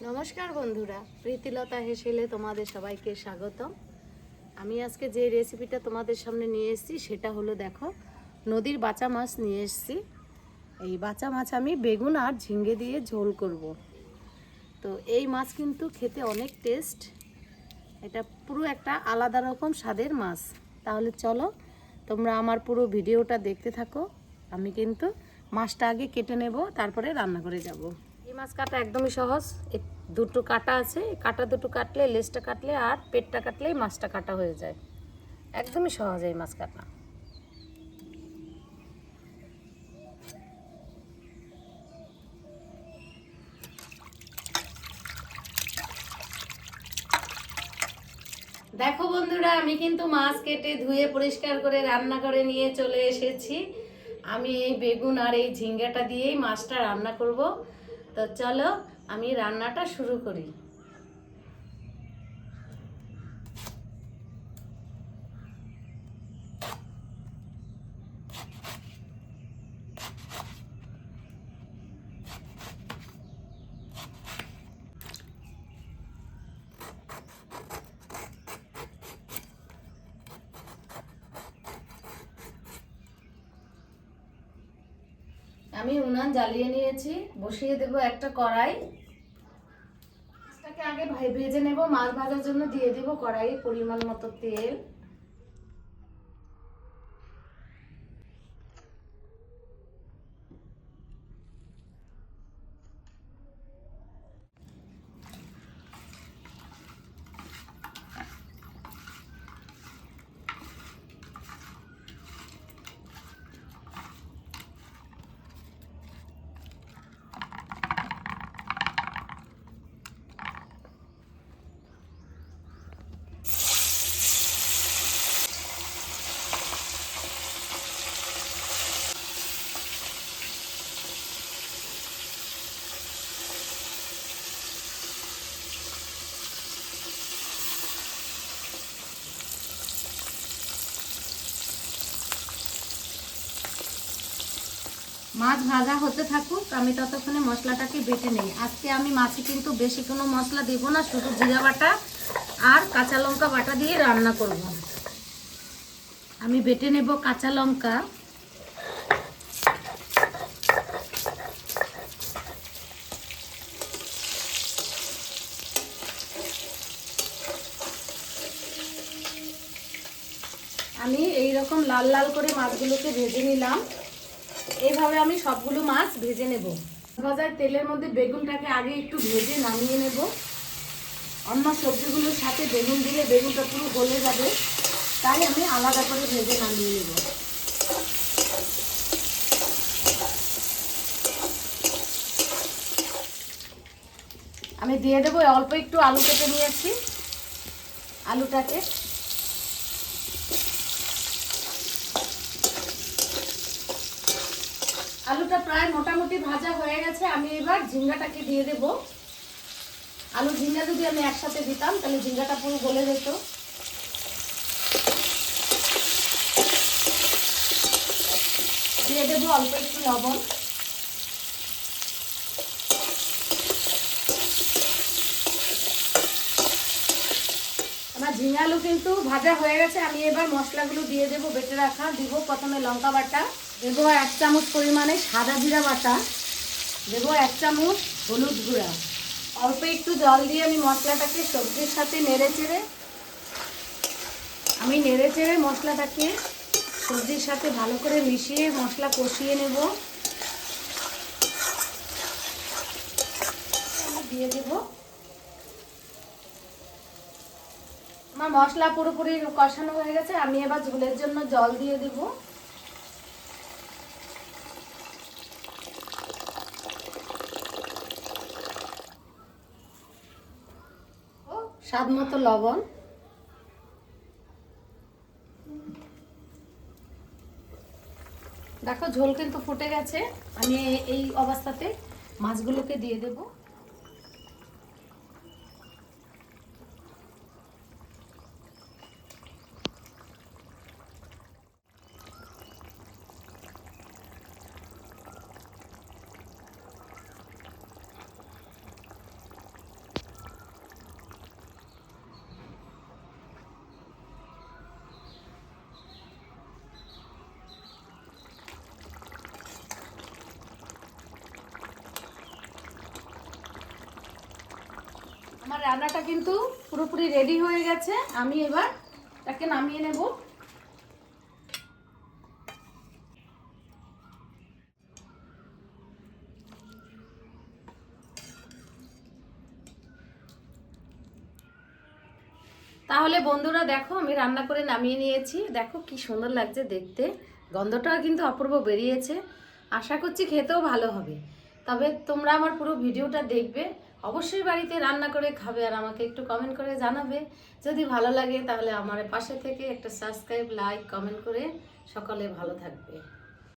নমস্কার বন্ধুরা, প্রীতিলতা হেসেলে তোমাদের সবাইকে স্বাগতম। আমি আজকে যে রেসিপিটা তোমাদের সামনে নিয়ে এসেছি সেটা হলো, দেখো, নদীর বাঁচা মাছ নিয়ে এসেছি। এই বাঁচা মাছ আমি বেগুন আর ঝিঙ্গে দিয়ে ঝোল করব। তো এই মাছ কিন্তু খেতে অনেক টেস্ট, এটা পুরো একটা আলাদা রকম স্বাদের মাছ। তাহলে চলো তোমরা আমার পুরো ভিডিওটা দেখতে থাকো। আমি কিন্তু মাছটা আগে কেটে নেব, তারপরে রান্না করে যাব। এই মাছ কাটা একদমই সহজ। দুটো কাটা আছে, কাটা দুটো কাটলে, লেজটা কাটলে আর পেটটা কাটলেই মাছটা কাটা হয়ে যায়। একদমই সহজ এই মাছ কাটা। দেখো বন্ধুরা, আমি কিন্তু মাছ কেটে ধুয়ে পরিষ্কার করে রান্না করে নিয়ে চলে এসেছি। আমি এই বেগুন আর এই ঝিঙ্গাটা দিয়েই মাছটা রান্না করব। তো চলো আমি রান্নাটা শুরু করি। আমি উনান জ্বালিয়ে নিয়েছি, বসিয়ে দেব একটা কড়াই। মাছটাকে আগে ভেজে নেব। মাছ ভাজার জন্য দিয়ে দেব কড়াইয়ে পরিমাণ মতো তেল। মাছ ভাজা হতে থাকুক, আমি ততক্ষণে মশলাটাকে বেটে নেই। আজকে আমি মাছে কিন্তু বেশি কোনো মশলা দেব না, শুধু জিরা বাটা আর কাঁচা লঙ্কা বাটা দিয়ে রান্না করব। আমি বেটে নেব কাঁচা লঙ্কা। আমি এই রকম লাল লাল করে মাছগুলোকে ভেজে নিলাম। এইভাবে আমি সবগুলো মাছ ভেজে নেব। ভাজার তেলের মধ্যে বেগুনটাকে আগে একটু ভেজে নামিয়ে নেব। অন্য সবজিগুলোর সাথে বেগুন দিলে বেগুনটা পুরো গলে যাবে, তাই আমি আলাদা করে ভেজে নামিয়ে নেব। আমি দিয়ে দেবো অল্প একটু আলু কেটে নিয়েছি। আলুটাকে আলুটা প্রায় মোটামুটি ভাজা হয়ে গেছে। আমি এবার ঝিঙ্গাটাকে দিয়ে দেব। আলু ঝিঙ্গা যদি আমি একসাথে দিতাম তাহলে ঝিঙ্গাটা পুরো গলে যেত। দিয়ে দেবো অল্প একটু লবণ। আমার ঝিঙে আলু কিন্তু ভাজা হয়ে গেছে। আমি এবার মশলাগুলো দিয়ে দেবো বেটে রাখা। দিব প্রথমে লঙ্কা বাটা, দেবো 1 চামচ পরিমাণে সাদা জিরা বাটা, দেবো 1 চামচ হলুদ গুঁড়া। অল্প একটু জল দিয়ে আমি মশলাটাকে সবজির সাথে নেড়ে চেড়ে মশলাটাকে সবজির সাথে ভালো করে মিশিয়ে মশলা কষিয়ে নেব। দিয়ে দেব। আমার মশলা পুরোপুরি কষানো হয়ে গেছে। আমি এবার ঝোলের জন্য জল দিয়ে দেব। স্বাদ মতো লবণ। দেখো ঝোল কিন্তু ফুটে গেছে। আমি এই অবস্থাতে মাছগুলোকে দিয়ে দেব। আমার রান্নাটা কিন্তু পুরোপুরি রেডি হয়ে গেছে। আমি এবার তাকে নামিয়ে নেব। তাহলে বন্ধুরা দেখো, আমি রান্না করে নামিয়ে নিয়েছি। দেখো কি সুন্দর লাগছে দেখতে, গন্ধটাও কিন্তু অপূর্ব বেরিয়েছে। আশা করছি খেতেও ভালো হবে। তবে তোমরা আমার পুরো ভিডিওটা দেখবে, অবশ্যই বাড়িতে রান্না করে খাবে, আর আমাকে একটু কমেন্ট করে জানাবে। যদি ভালো লাগে তাহলে আমার পাশে থেকে একটা সাবস্ক্রাইব, লাইক, কমেন্ট করে সকলে ভালো থাকবে।